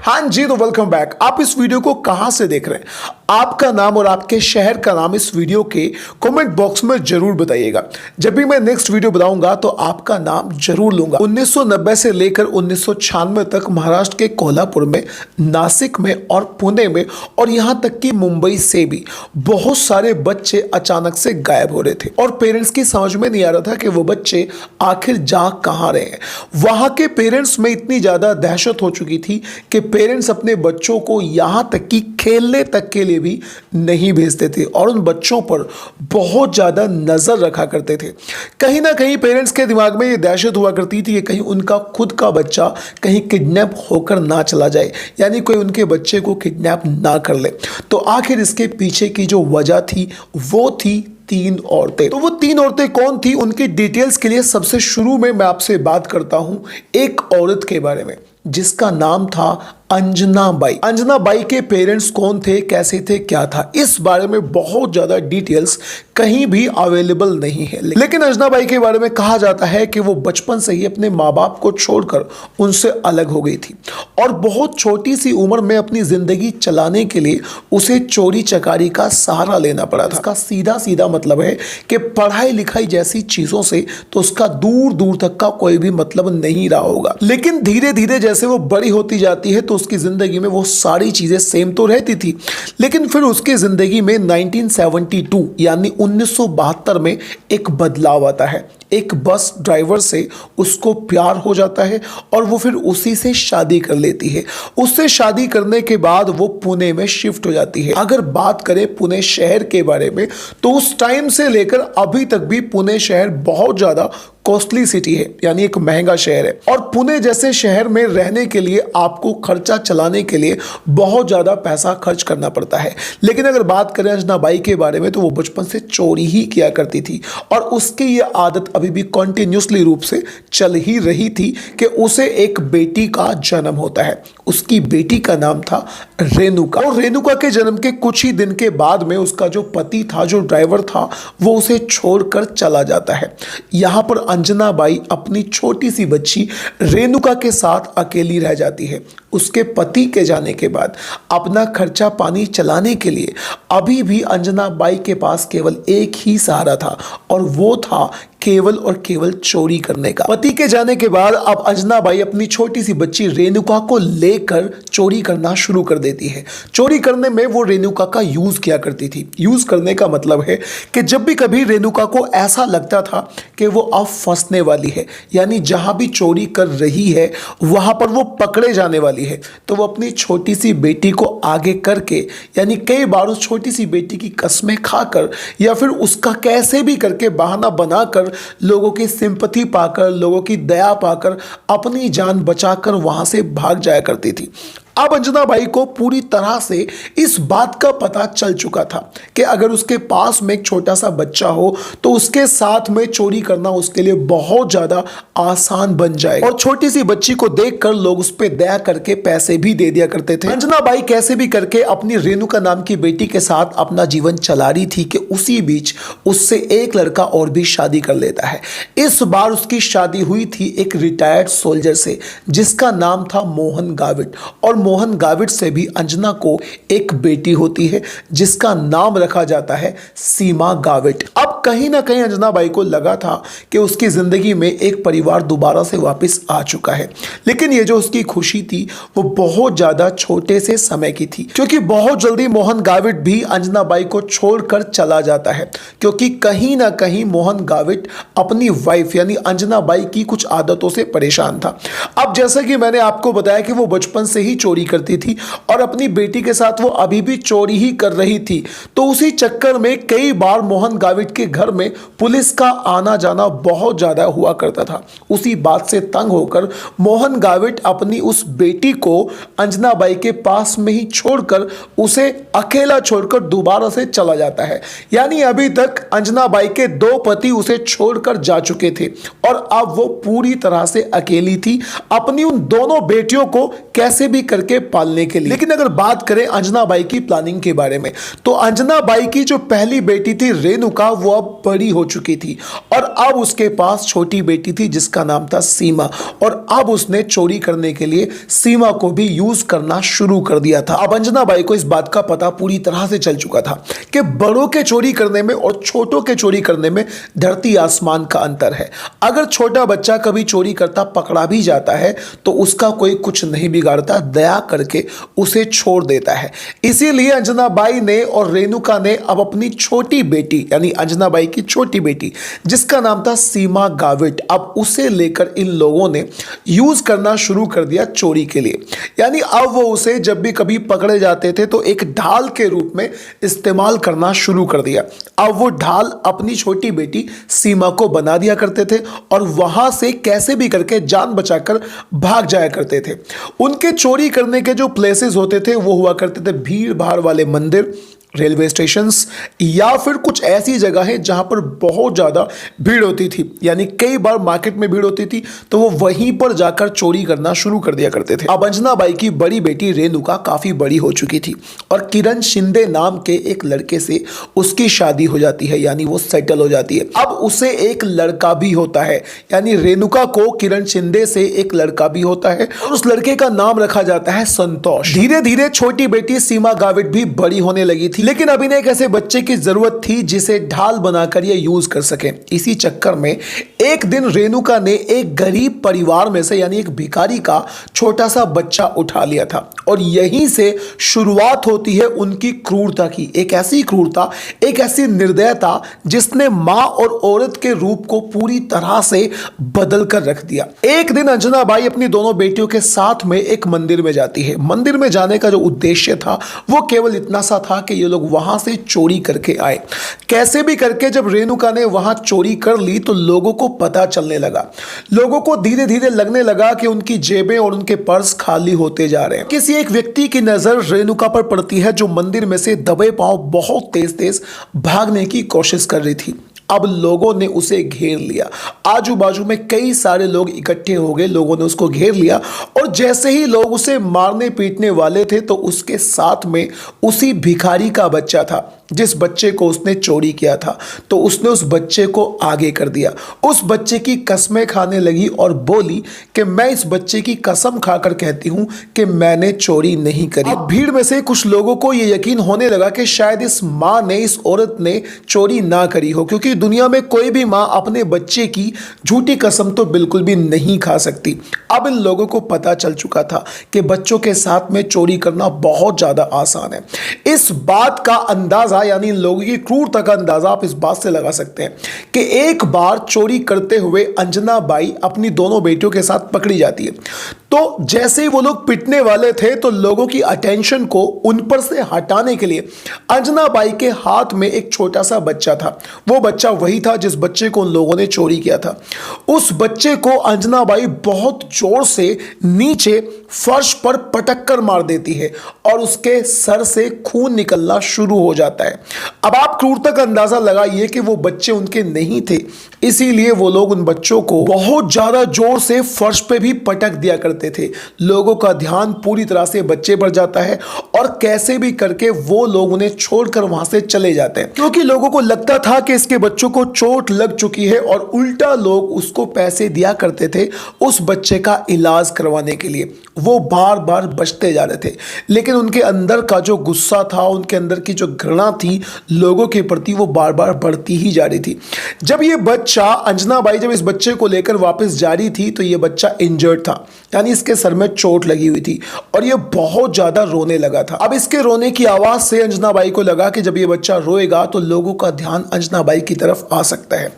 हाँ जी, तो welcome back. आप इस वीडियो को कहां से देख रहे हैं? आपका नाम और आपके शहर का नाम इस वीडियो के कमेंट बॉक्स में जरूर बताइएगा। जब भी मैं नेक्स्ट वीडियो बनाऊंगा तो आपका नाम जरूर लूंगा। 1990 से लेकर 1996 तक महाराष्ट्र के कोल्हापुर में, नासिक में और पुणे में और यहां तक कि मुंबई से भी बहुत सारे बच्चे अचानक से गायब हो रहे थे और पेरेंट्स की समझ में नहीं आ रहा था कि वो बच्चे आखिर जा कहां रहे हैं। वहां के पेरेंट्स में इतनी ज्यादा दहशत हो चुकी थी कि पेरेंट्स अपने बच्चों को यहां तक कि खेलने तक के लिए भी नहीं भेजते थे और उन बच्चों पर बहुत ज्यादा नजर रखा करते थे। कहीं ना कहीं पेरेंट्स के दिमाग में ये दहशत हुआ करती थी कि कहीं उनका खुद का बच्चा कहीं किडनैप होकर ना चला जाए, यानी कोई उनके बच्चे को किडनैप ना कर ले। तो आखिर इसके पीछे की जो वजह थी वो थी 3 औरतें। तो वो 3 औरतें कौन थी, उनकी डिटेल्स के लिए सबसे शुरू में मैं आपसे बात करता हूं एक औरत के बारे में जिसका नाम था अंजना बाई। अंजना बाई के पेरेंट्स कौन थे, कैसे थे, क्या था, इस बारे में बहुत ज्यादा डिटेल्स कहीं भी अवेलेबल नहीं है। लेकिन अंजना बाई के बारे में कहा जाता है कि वो बचपन से ही अपने माँ बाप को छोड़कर उनसे अलग हो गई थी और बहुत छोटी सी उम्र में अपनी जिंदगी चलाने के लिए उसे चोरी चकारी का सहारा लेना पड़ा था। इसका सीधा सीधा मतलब है कि पढ़ाई लिखाई जैसी चीजों से तो उसका दूर दूर तक का कोई भी मतलब नहीं रहा होगा। लेकिन धीरे धीरे जैसे वो बड़ी होती जाती है तो उसकी जिंदगी में वो सारी चीजें सेम तो रहती थी, लेकिन फिर उसकी जिंदगी में 1972 यानी 1972 में एक बदलाव आता है। एक बस ड्राइवर से उसको प्यार हो जाता है और वो फिर उसी से शादी कर लेती है। उससे शादी करने के बाद वो पुणे में शिफ्ट हो जाती है। अगर बात करें पुणे शहर के बारे में तो उस टाइम से लेकर अभी तक भी पुणे शहर बहुत ज्यादा कॉस्टली सिटी है, यानी एक महंगा शहर है और पुणे जैसे शहर में रहने के लिए आपको खर्चा चलाने के लिए बहुत ज्यादा पैसा खर्च करना पड़ता है। लेकिन अगर बात करें अंजना बाई के बारे में तो वो बचपन से चोरी ही किया करती थी और उसकी ये आदत अभी भी कंटिन्यूसली रूप से चल ही रही थी कि उसे एक बेटी का जन्म होता है। उसकी बेटी का नाम था रेणुका और रेणुका के जन्म के कुछ ही दिन के बाद में उसका जो पति था, जो ड्राइवर था, वो उसे छोड़कर चला जाता है। यहां पर अंजना बाई अपनी छोटी सी बच्ची रेणुका के साथ अकेली रह जाती है। उसके पति के जाने के बाद अपना खर्चा पानी चलाने के लिए अभी भी अंजना बाई के पास केवल एक ही सहारा था और वो था केवल और केवल चोरी करने का। पति के जाने के बाद अब अंजना बाई अपनी छोटी सी बच्ची रेणुका को लेकर चोरी करना शुरू कर देती है। चोरी करने में वो रेणुका का यूज किया करती थी। यूज करने का मतलब है कि जब भी कभी रेणुका को ऐसा लगता था कि वो अब फंसने वाली है, यानी जहां भी चोरी कर रही है वहां पर वो पकड़े जाने वाली है, तो वो अपनी छोटी सी बेटी को आगे करके, यानी कई बार उस छोटी सी बेटी की कसमें खाकर या फिर उसका कैसे भी करके बहाना बनाकर लोगों की सिंपैथी पाकर, लोगों की दया पाकर अपनी जान बचाकर वहां से भाग जाया करती थी। अब अंजना बाई को पूरी तरह से इस बात का पता चल चुका था कि अगर उसके पास में एक छोटा सा बच्चा हो तो उसके साथ में चोरी करना उसके लिए बहुत ज्यादा आसान बन जाए और छोटी सी बच्ची को देखकर लोग उस पर दया करके पैसे भी दे दिया करते थे। अंजना बाई कैसे भी करके अपनी रेणुका नाम की बेटी के साथ अपना जीवन चला रही थी कि उसी बीच उससे एक लड़का और भी शादी कर लेता है। इस बार उसकी शादी हुई थी एक रिटायर्ड सोल्जर से जिसका नाम था मोहन गाविट और मोहन गाविट से भी अंजना को एक बेटी होती है जिसका नाम रखा जाता है सीमा गाविट। अब कहीं ना कहीं अंजना बाई को लगा था कि उसकी जिंदगी में एक परिवार दोबारा से वापस आ चुका है, लेकिन ये जो उसकी खुशी थी वो बहुत ज्यादा छोटे से समय की थी क्योंकि बहुत जल्दी मोहन गाविट भी अंजना बाई को छोड़कर चला जाता है क्योंकि कहीं ना कहीं मोहन गाविट अपनी वाइफ यानी अंजना बाई की कुछ आदतों से परेशान था। अब जैसा कि मैंने आपको बताया कि वो बचपन से ही चोरी करती थी और अपनी बेटी के साथ वो अभी भी चोरी ही कर रही थी, तो उसी चक्कर में कई बार मोहन गाविट के घर में पुलिस का आना जाना बहुत ज्यादा हुआ करता था। उसी बात से तंग होकर मोहन गाविट अपनी उस बेटी को अंजना बाई के पास में ही छोड़कर उसे अकेला छोड़कर दोबारा से चला जाता है। यानी अभी तक अंजना बाई के 2 पति उसे छोड़कर जा चुके थे और अब वो पूरी तरह से अकेली थी अपनी उन दोनों बेटियों को कैसे भी करके पालने के लिए। लेकिन अगर बात करें अंजना बाई की प्लानिंग के बारे में तो अंजना बाई की जो पहली बेटी थी रेणुका वो अब अब बड़ी हो चुकी थी और अब उसके पास छोटी बेटी थी जिसका नाम था सीमा। और अब उसने चोरी करने के लिए सीमा को भी यूज करना शुरू कर दिया था। अब अंजना बाई को इस बात का पता पूरी तरह से चल चुका था कि बड़ों के चोरी करने में और छोटों के चोरी करने में धरती आसमान का अंतर है। अगर छोटा बच्चा कभी चोरी करता पकड़ा भी जाता है तो उसका कोई कुछ नहीं बिगाड़ता, दया करके उसे छोड़ देता है। इसीलिए अंजना बाई ने और रेणुका ने अब अपनी छोटी बेटी यानी अंजना बाई की छोटी बेटी जिसका नाम था सीमा गावित, अब उसे लेकर इन लोगों ने यूज करना शुरू कर दिया चोरी के लिए। यानी अब वो उसे जब भी कभी पकड़े जाते थे तो एक ढाल के रूप में इस्तेमाल करना शुरू कर दिया। अब वो ढाल अपनी छोटी बेटी सीमा को बना दिया करते थे और वहां से कैसे भी करके जान बचाकर भाग जाया करते थे। उनके चोरी करने के जो प्लेसेस होते थे वो हुआ करते थे भीड़ भाड़ वाले मंदिर, रेलवे स्टेशंस या फिर कुछ ऐसी जगह है जहां पर बहुत ज़्यादा भीड़ होती थी। यानी कई बार मार्केट में भीड़ होती थी तो वो वहीं पर जाकर चोरी करना शुरू कर दिया करते थे। अब अंजना बाई की बड़ी बेटी रेणुका काफ़ी बड़ी हो चुकी थी और किरण शिंदे नाम के एक लड़के से उसकी शादी हो जाती है, यानी वो सेटल हो जाती है। अब उसे एक लड़का भी होता है, यानी रेणुका को किरण शिंदे से एक लड़का भी होता है और उस लड़के का नाम रखा जाता है संतोष। धीरे धीरे छोटी बेटी सीमा गावित भी बड़ी होने लगी थी, लेकिन अभी एक ऐसे बच्चे की जरूरत थी जिसे ढाल बनाकर ये यूज कर सके। इसी चक्कर में एक दिन रेणुका ने एक गरीब परिवार में से यानी एक भिखारी का छोटा सा बच्चा उठा लिया था और यहीं से शुरुआत होती है उनकी क्रूरता की। एक ऐसी क्रूरता, एक ऐसी निर्दयता जिसने मां और औरत के रूप को पूरी तरह से बदल कर रख दिया। एक दिन अंजना बाई अपनी दोनों बेटियों के साथ में एक मंदिर में जाती है। मंदिर में जाने का जो उद्देश्य था वो केवल इतना सा था कि ये लोग वहां से चोरी करके आए। कैसे भी करके जब रेणुका ने वहां चोरी कर ली तो लोगों को पता चलने लगा। लोगों को धीरे धीरे लगने लगा कि उनकी जेबें और उनके पर्स खाली होते जा रहे हैं। किसी एक व्यक्ति की नजर रेणुका पर पड़ती है जो मंदिर में से दबे पांव बहुत तेज तेज भागने की कोशिश कर रही थी। अब लोगों ने उसे घेर लिया, आजू बाजू में कई सारे लोग इकट्ठे हो गए, लोगों ने उसको घेर लिया और जैसे ही लोग उसे मारने पीटने वाले थे तो उसके साथ में उसी भिखारी का बच्चा था जिस बच्चे को उसने चोरी किया था। तो उसने उस बच्चे को आगे कर दिया, उस बच्चे की कसमें खाने लगी और बोली कि मैं इस बच्चे की कसम खाकर कहती हूं कि मैंने चोरी नहीं करी। अब भीड़ में से कुछ लोगों को यह यकीन होने लगा कि शायद इस मां ने, इस औरत ने चोरी ना करी हो, क्योंकि दुनिया में कोई भी मां अपने बच्चे की झूठी कसम तो बिल्कुल भी नहीं खा सकती। अब इन लोगों को पता चल चुका था कि बच्चों के साथ में चोरी करना बहुत ज्यादा आसान है। इस बात का अंदाजा, यानी इन लोगों की क्रूरता का अंदाजा आप इस बात से लगा सकते हैं कि एक बार चोरी करते हुए अंजना बाई अपनी दोनों बेटियों के साथ पकड़ी जाती है। तो जैसे ही वो लोग पिटने वाले थे तो लोगों की अटेंशन को उन पर से हटाने के लिए अंजना बाई के हाथ में एक छोटा सा बच्चा था। वो बच्चा वही था जिस बच्चे को उन लोगों ने चोरी किया था। उस बच्चे को अंजना बाई बहुत जोर से नीचे फर्श पर पटक कर मार देती है और उसके सर से खून निकलना शुरू हो जाता है। अब आप क्रूरता का अंदाजा लगाइए कि वो बच्चे उनके नहीं थे, इसीलिए वो लोग उन बच्चों को बहुत ज्यादा जोर से फर्श पे भी पटक दिया करते थे। लोगों का ध्यान पूरी तरह से बच्चे पर जाता है और कैसे भी करके वो लोग उन्हें छोड़कर वहां से चले जाते हैं, क्योंकि लोगों को लगता था कि इसके बच्चों को चोट लग चुकी है और उल्टा लोग उसको पैसे दिया करते थे उस बच्चे का इलाज करवाने के लिए। वो बार बार बचते जा रहे थे, लेकिन उनके अंदर का जो गुस्सा था, उनके अंदर की जो घृणा थी लोगों के प्रति, वो बार बार बढ़ती ही जा रही थी। जब ये बच्चा, अंजना बाई जब इस बच्चे को लेकर वापस जा रही थी तो ये बच्चा इंजर्ड था, यानी इसके सर में चोट लगी हुई थी और ये बहुत ज्यादा रोने लगा था। अब इसके रोने की आवाज से अंजना बाई को लगा कि जब ये बच्चा रोएगा तो लोगों का ध्यान अंजना बाई की तरफ आ सकता है।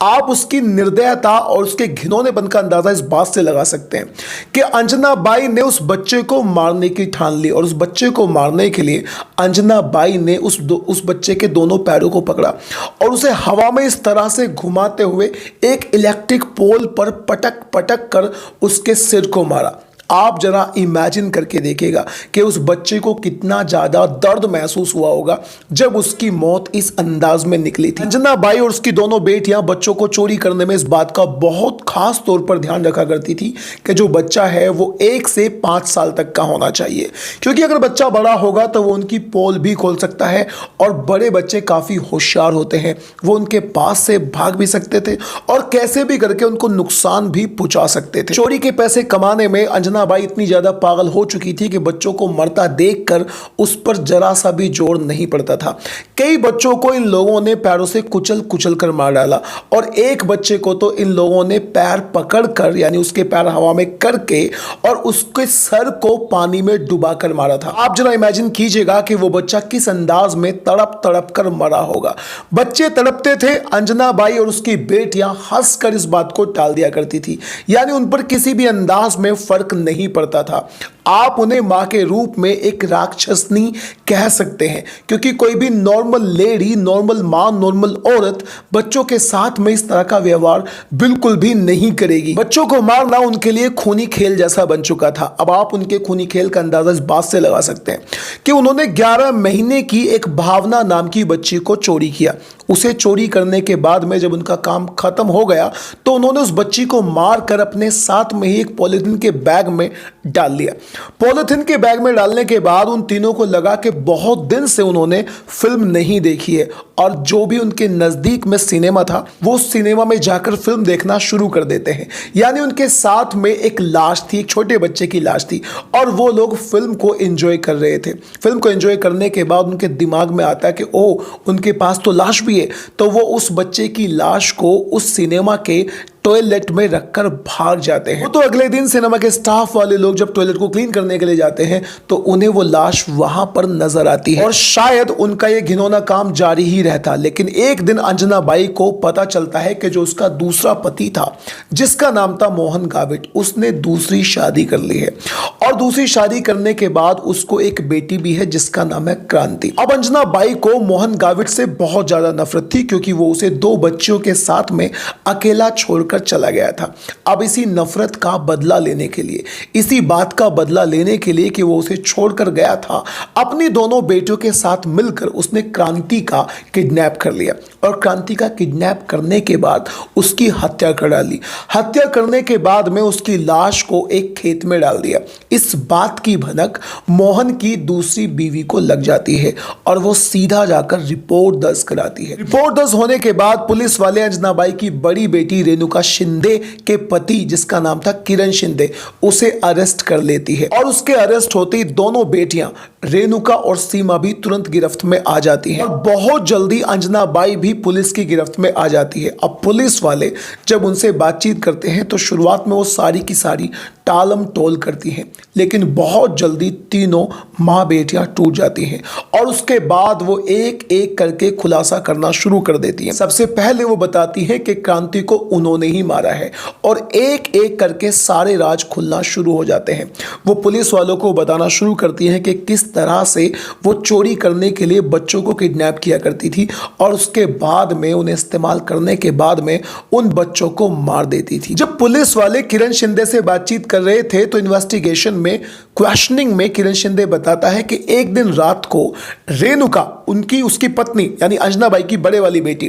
आप उसकी निर्दयता और उसके घिनौनेपन का अंदाजा इस बात से लगा सकते हैं कि अंजना बाई ने उस बच्चे को मारने की ठान ली और उस बच्चे को मारने के लिए अंजना बाई ने उस बच्चे के दोनों पैरों को पकड़ा और उसे हवा में इस तरह से घुमाते हुए एक इलेक्ट्रिक पोल पर पटक पटक कर उसके सिर को मारा। आप जरा इमेजिन करके देखिएगा कि उस बच्चे को कितना ज़्यादा दर्द महसूस हुआ होगा जब उसकी मौत इस अंदाज में निकली थी। अंजना बाई और उसकी दोनों बेटियां बच्चों को चोरी करने में इस बात का बहुत खास तौर पर ध्यान रखा करती थी कि जो बच्चा है वो 1 से 5 साल तक का होना चाहिए, क्योंकि अगर बच्चा बड़ा होगा तो वो उनकी पोल भी खोल सकता है और बड़े बच्चे काफ़ी होशियार होते हैं, वो उनके पास से भाग भी सकते थे और कैसे भी करके उनको नुकसान भी पहुंचा सकते थे। चोरी के पैसे कमाने में अंजना बाई इतनी ज़्यादा पागल हो चुकी थी कि बच्चों को मरता देखकर उस पर जरा सा भी जोर नहीं पड़ता था। कई बच्चों को इन लोगों ने पैरों से कुचल कुचल कर मार डाला और एक बच्चे को तो इन लोगों ने पैर पकड़कर यानी उसके पैर हवा में करके और उसके सर को पानी में डुबा कर मारा था। आप जरा इमेजिन कीजिएगा कि वो बच्चा किस अंदाज में तड़प तड़प कर मरा होगा। बच्चे तड़पते थे, अंजना बाई और उसकी बेटियां हंसकर इस बात को टाल दिया करती थी, यानी उन पर किसी भी अंदाज में फर्क नहीं पड़ता था। आप उन्हें मां के रूप में एक राक्षसनी कह सकते हैं, क्योंकि कोई भी नॉर्मल लेडी, नॉर्मल मां, नॉर्मल औरत बच्चों के साथ में इस तरह का व्यवहार बिल्कुल भी नहीं करेगी। बच्चों को मारना उनके लिए खूनी खेल जैसा बन चुका था। अब आप उनके खूनी खेल का अंदाजा इस बात से लगा सकते हैं कि उन्होंने 11 महीने की एक भावना नाम की बच्ची को चोरी किया। उसे चोरी करने के बाद में जब उनका काम खत्म हो गया तो उन्होंने उस बच्ची को मार कर अपने साथ में ही एक पॉलिथीन के बैग में डाल लिया। पॉलिथीन के बैग में डालने के बाद उन तीनों को लगा कि बहुत दिन से उन्होंने फिल्म नहीं देखी है और जो भी उनके नज़दीक में सिनेमा था वो सिनेमा में जाकर फिल्म देखना शुरू कर देते हैं। यानी उनके साथ में एक लाश थी, एक छोटे बच्चे की लाश थी और वो लोग फिल्म को एंजॉय कर रहे थे। फिल्म को एंजॉय करने के बाद उनके दिमाग में आता है कि ओह, उनके पास तो लाश भी है, तो वो उस बच्चे की लाश को उस सिनेमा के टॉयलेट में रखकर भाग जाते हैं। तो अगले दिन सिनेमा के स्टाफ वाले लोग जब टॉयलेट को क्लीन करने के लिए जाते हैं तो उन्हें वो लाश वहां पर नजर आती है और शायद उनका ये घिनौना काम जारी ही रहता। लेकिन एक दिन अंजना बाई को पता चलता है कि जो उसका दूसरा पति था, जिसका नाम था मोहन गावित, उसने दूसरी शादी कर ली है और दूसरी शादी करने के बाद उसको एक बेटी भी है जिसका नाम है क्रांति। अब अंजना बाई को मोहन गावित से बहुत ज्यादा नफरत थी, क्योंकि वो उसे 2 बच्चियों के साथ में अकेला छोड़कर चला गया था। अब इसी नफरत का बदला लेने के लिए, इसी बात का बदला लेने के लिए कि वो उसे छोड़कर गया था, अपनी दोनों बेटियों के साथ मिलकर उसने क्रांति का किडनैप कर लिया और क्रांति का किडनैप करने के बाद उसकी हत्या कर डाली। हत्या करने के बाद में उसकी लाश को एक खेत में डाल दिया। इस बात की भनक मोहन की दूसरी बीवी को लग जाती है और वो सीधा जाकर रिपोर्ट दर्ज कराती है। रिपोर्ट दर्ज होने के बाद पुलिस वाले अंजना बाई की बड़ी बेटी रेणुका शिंदे के पति, जिसका नाम था किरण शिंदे, उसे अरेस्ट कर लेती है और उसके अरेस्ट होते ही दोनों बेटियां रेणुका और सीमा भी तुरंत गिरफ्त में आ जाती हैं और बहुत जल्दी अंजना बाई भी पुलिस की गिरफ्त में आ जाती है। अब पुलिस वाले जब उनसे बातचीत करते हैं तो शुरुआत में वो सारी की सारी टालम टोल करती हैं, लेकिन बहुत जल्दी तीनों माँ बेटियां टूट जाती हैं और उसके बाद वो एक एक करके खुलासा करना शुरू कर देती हैं। सबसे पहले वो बताती हैं कि क्रांति को उन्होंने ही मारा है और एक एक करके सारे राज खुलना शुरू हो जाते हैं। वो पुलिस वालों को बताना शुरू करती हैं कि किस तरह से वो चोरी करने के लिए बच्चों को किडनैप किया करती थी और उसके बाद में उन्हें इस्तेमाल करने के बाद में उन बच्चों को मार देती थी। जब पुलिस वाले किरण शिंदे से बातचीत कर रहे थे तो इन्वेस्टिगेशन में, क्वेश्चनिंग में किरण शिंदे बताता है कि एक दिन रात को रेणुका, उसकी पत्नी यानी अंजना बाई की बड़े वाली बेटी,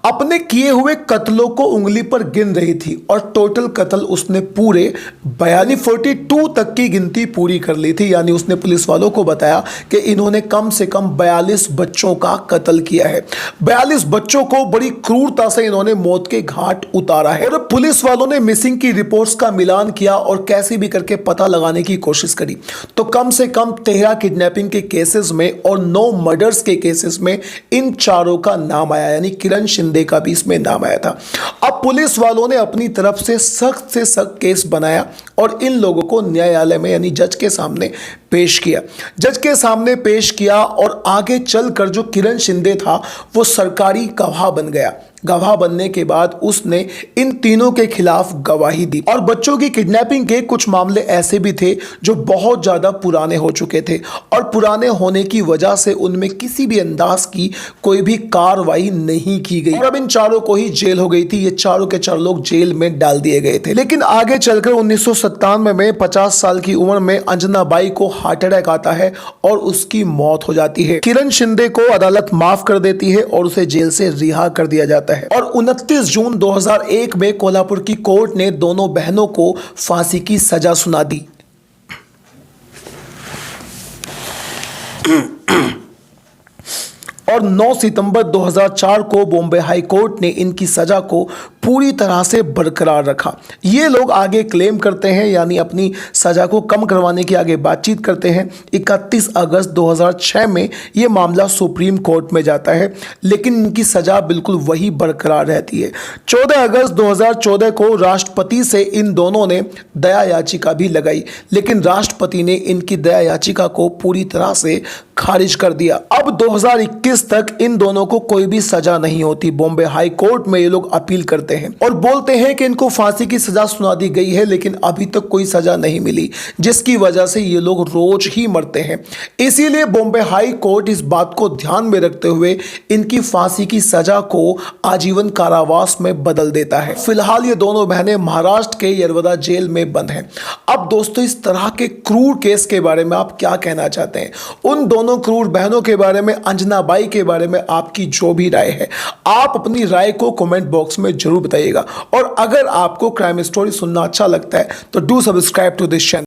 अपने किए हुए कत्लों को उंगली पर गिन रही थी और टोटल कत्ल उसने पूरे 42 तक की गिनती पूरी कर ली थी। यानी उसने पुलिस वालों को बताया कि इन्होंने कम से कम 42 बच्चों का कत्ल किया है। 42 बच्चों को बड़ी क्रूरता से इन्होंने मौत के घाट उतारा है। और पुलिस वालों ने मिसिंग की रिपोर्ट्स का मिलान किया और कैसे भी करके पता लगाने की कोशिश करी तो कम से कम 13 किडनैपिंग के केसेस में और 9 मर्डर्स के केसेस में इन चारों का नाम आया, यानी किरण शिंदे का भी इसमें नाम आया था। अब पुलिस वालों ने अपनी तरफ से सख्त केस बनाया और इन लोगों को न्यायालय में यानी जज के सामने पेश किया। जज के सामने पेश किया और आगे चलकर जो किरण शिंदे था वो सरकारी गवाह बन गया। गवाह बनने के बाद उसने इन तीनों के खिलाफ गवाही दी। और बच्चों की किडनैपिंग के कुछ मामले ऐसे भी थे जो बहुत ज्यादा पुराने हो चुके थे और पुराने होने की वजह से उनमें किसी भी अंदाज की कोई भी कार्रवाई नहीं की गई और अब इन चारों को ही जेल हो गई थी। ये चारों के चार लोग जेल में डाल दिए गए थे। लेकिन आगे चलकर 1997 में 50 साल की उम्र में अंजना बाई को हार्ट अटैक आता है और उसकी मौत हो जाती है। किरण शिंदे को अदालत माफ कर देती है और उसे जेल से रिहा कर दिया जाता है। और 29 जून 2001 में कोल्हापुर की कोर्ट ने दोनों बहनों को फांसी की सजा सुना दी। और 9 सितंबर 2004 को बॉम्बे हाई कोर्ट ने इनकी सजा को पूरी तरह से बरकरार रखा। ये लोग आगे क्लेम करते हैं, यानी अपनी सजा को कम करवाने की आगे बातचीत करते हैं। 31 अगस्त 2006 में ये मामला सुप्रीम कोर्ट में जाता है, लेकिन इनकी सजा बिल्कुल वही बरकरार रहती है। 14 अगस्त 2014 को राष्ट्रपति से इन दोनों ने दया याचिका भी लगाई, लेकिन राष्ट्रपति ने इनकी दया याचिका को पूरी तरह से खारिज कर दिया। अब 2021 तक इन दोनों को कोई भी सजा नहीं होती। बॉम्बे हाई कोर्ट में ये लोग अपील करते हैं और बोलते हैं कि इनको फांसी की सजा सुना दी गई है, लेकिन अभी तक कोई सजा नहीं मिली, जिसकी वजह से ये लोग रोज ही मरते हैं। इसीलिए बॉम्बे हाई कोर्ट इस बात को ध्यान में रखते हुए इनकी फांसी की सजा को आजीवन कारावास में बदल देता है। फिलहाल ये दोनों बहनें महाराष्ट्र के यरवदा जेल में बंद हैं। अब दोस्तों, इस तरह के क्रूर केस के बारे में आप क्या कहना चाहते हैं? उन दोनों क्रूर बहनों के बारे में, अंजना बाई के बारे में आपकी जो भी राय है, आप अपनी राय को कमेंट बॉक्स में जरूर बताइएगा। और अगर आपको क्राइम स्टोरी सुनना अच्छा लगता है तो do subscribe to this channel.